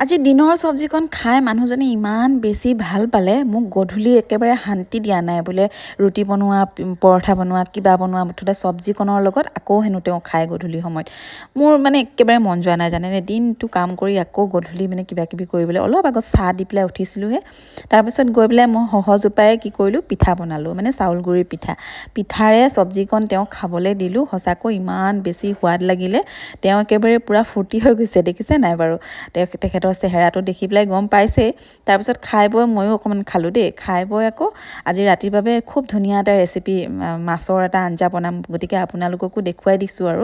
আজি দিনৰ চব্জিকণ খাই মানুহজনে ইমান বেছি ভাল পালে, মোক গধূলি একেবাৰে শান্তি দিয়া নাই। বোলে ৰুটি বনোৱা, পৰঠা বনোৱা, কিবা বনোৱা, মুঠতে চব্জিকণৰ লগত আকৌ হেনো তেওঁ খায় গধূলি সময়ত। মোৰ মানে একেবাৰে মন যোৱা নাই জানেনে, দিনটো কাম কৰি আকৌ গধূলি মানে কিবা কিবি কৰিবলৈ। অলপ আগত চাহ দি পেলাই উঠিছিলোঁহে, তাৰপিছত গৈ পেলাই মই সহজ উপায়েৰে কি কৰিলোঁ, পিঠা বনালোঁ, মানে চাউল গুড়িৰ পিঠা। পিঠাৰে চব্জিকণ তেওঁক খাবলৈ দিলোঁ, সঁচাকৈ ইমান বেছি সোৱাদ লাগিলে। তেওঁ একেবাৰে পূৰা ফূৰ্তি হৈ গৈছে, দেখিছে নাই বাৰু? তেখেতৰ চেহেৰাটো দেখি পেলাই গম পাইছেই। তাৰপিছত খাই বৈ ময়ো অকণমান খালোঁ দেই। খাই বৈ আকৌ আজি ৰাতিৰ বাবে খুব ধুনীয়া এটা ৰেচিপি, মাছৰ এটা আঞ্জা বনাম। গতিকে আপোনালোককো দেখুৱাই দিছোঁ আৰু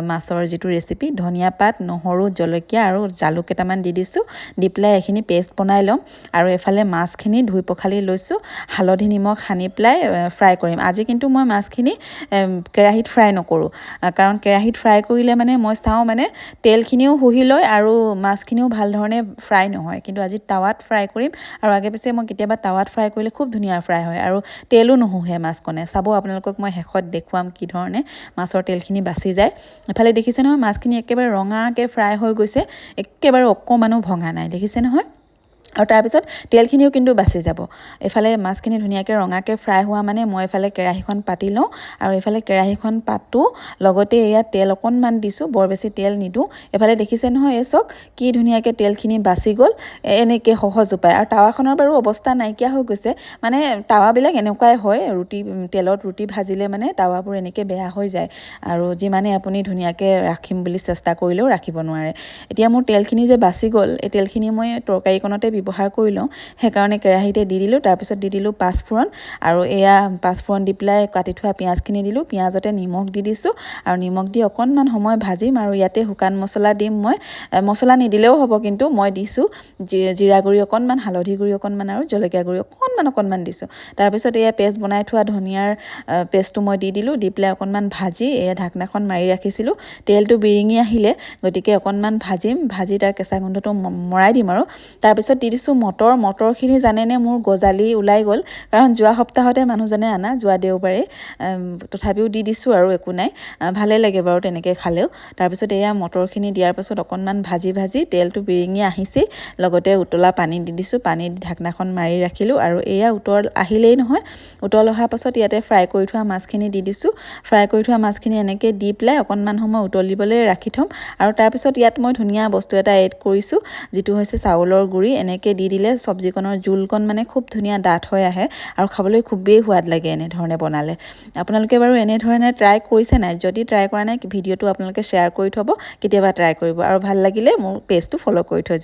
মাছৰ যিটো ৰেচিপি। ধনিয়া পাত, নহৰু, জলকীয়া আৰু জালুক কেইটামান দি দিছোঁ। দি পেলাই এইখিনি পেষ্ট বনাই ল'ম। আৰু এফালে মাছখিনি ধুই পখালি লৈছোঁ, হালধি নিমখ সানি পেলাই ফ্ৰাই কৰিম। আজি কিন্তু মই মাছখিনি কেৰাহীত ফ্ৰাই নকৰোঁ, কাৰণ কেৰাহীত ফ্ৰাই কৰিলে মানে মই চাওঁ মানে তেলখিনিও শুহি লয় আৰু মাছখিনিও ভাল ধৰণে ফ্ৰাই নহয়। কিন্তু আজি টাৱাত ফ্ৰাই কৰিম, আৰু আগে পিছে মই কেতিয়াবা টাৱাত ফ্ৰাই কৰিলে খুব ধুনীয়া ফ্ৰাই হয় আৰু তেলো নুশুহে মাছকণে। চাব আপোনালোকক মই শেষত দেখুৱাম কি ধৰণে মাছৰ তেলখিনি বাচি যায়। এফালে দেখিছে নহয়, মাছখিনি একেবাৰে ৰঙাকৈ ফ্ৰাই হৈ গৈছে, একেবাৰে অকণমানো ভঙা নাই, দেখিছে নহয়? আৰু তাৰপিছত তেলখিনিও কিন্তু বাচি যাব। এইফালে মাছখিনি ধুনীয়াকৈ ৰঙাকৈ ফ্ৰাই হোৱা মানে মই এইফালে কেৰাহীখন পাতি লওঁ, আৰু এইফালে কেৰাহীখন পাতোঁ, লগতে ইয়াত তেল অকণমান দিছোঁ, বৰ বেছি তেল নিদিওঁ। এইফালে দেখিছে নহয়, এই চাওক কি ধুনীয়াকৈ তেলখিনি বাচি গ'ল। এনেকৈ সহজ উপায়। আৰু টাৱাখনৰ বাৰু অৱস্থা নাইকিয়া হৈ গৈছে, মানে টাৱাবিলাক এনেকুৱাই হয়, তেলত ৰুটি ভাজিলে মানে টাৱাবোৰ এনেকৈ বেয়া হৈ যায়, আৰু যিমানে আপুনি ধুনীয়াকৈ ৰাখিম বুলি চেষ্টা কৰিলেও ৰাখিব নোৱাৰে। এতিয়া মোৰ তেলখিনি যে বাচি গ'ল, এই তেলখিনি মই তৰকাৰীকণতে ব্যৱহাৰ কৰি লওঁ, সেইকাৰণে কেৰাহীতে দি দিলোঁ। তাৰপিছত দি দিলোঁ পাঁচফোৰণ, আৰু এয়া পাঁচফোৰণ দি পেলাই কাটি থোৱা পিঁয়াজখিনি দিলোঁ। পিঁয়াজতে নিমখ দি দিছোঁ, আৰু নিমখ দি অকণমান সময় ভাজিম। আৰু ইয়াতে শুকান মছলা দিম মই, মছলা নিদিলেও হ'ব, কিন্তু মই দিছোঁ জিৰা গুড়ি অকণমান, হালধি গুড়ি অকণমান, আৰু জলকীয়া গুড়ি অকণমান দিছোঁ। তাৰপিছত এয়া পেষ্ট বনাই থোৱা ধনিয়াৰ পেষ্টটো মই দি দিলোঁ। দি পেলাই অকণমান ভাজি এয়া ঢাকনাখন মাৰি ৰাখিছিলোঁ। তেলটো বিৰিঙি আহিলে, গতিকে অকণমান ভাজিম, ভাজি তাৰ কেঁচা গোন্ধটো মৰাই দিম। আৰু তাৰপিছত দি দিছোঁ মটৰখিনি জানেনে মোৰ গজালি ওলাই গ'ল, কাৰণ যোৱা সপ্তাহতে মানুহজনে আনা, যোৱা দেওবাৰে। তথাপিও দি দিছোঁ আৰু একো নাই, ভালেই লাগে বাৰু তেনেকৈ খালেও। তাৰপিছত এয়া মটৰখিনি দিয়াৰ পাছত অকণমান ভাজি তেলটো বিৰিঙি আহিছেই, লগতে উতলা পানী দি দিছোঁ। পানী দি ঢাকনাখন মাৰি ৰাখিলোঁ, আৰু এয়া উতল আহিলেই নহয়। উতল অহাৰ পাছত ইয়াতে ফ্ৰাই কৰি থোৱা মাছখিনি দি দিছোঁ। ফ্ৰাই কৰি থোৱা মাছখিনি এনেকৈ দি পেলাই অকণমান সময় উতলিবলৈ ৰাখি থ'ম। আৰু তাৰপিছত ইয়াত মই ধুনীয়া বস্তু এটা এড কৰিছোঁ, যিটো হৈছে চাউলৰ গুড়ি। এনেকৈ দি দিলে চব্জিকণৰ জোলকণ মানে খুব ধুনীয়া ডাঠ হৈ আহে, আৰু খাবলৈ খুবেই সোৱাদ লাগে এনেধৰণে বনালে। আপোনালোকে বাৰু এনেধৰণে ট্ৰাই কৰিছে নাই? যদি ট্ৰাই কৰা নাই, ভিডিঅ'টো আপোনালোকে শ্বেয়াৰ কৰি থ'ব, কেতিয়াবা ট্ৰাই কৰিব, আৰু ভাল লাগিলে মোৰ পেজটো ফ'ল' কৰি থৈ যাব।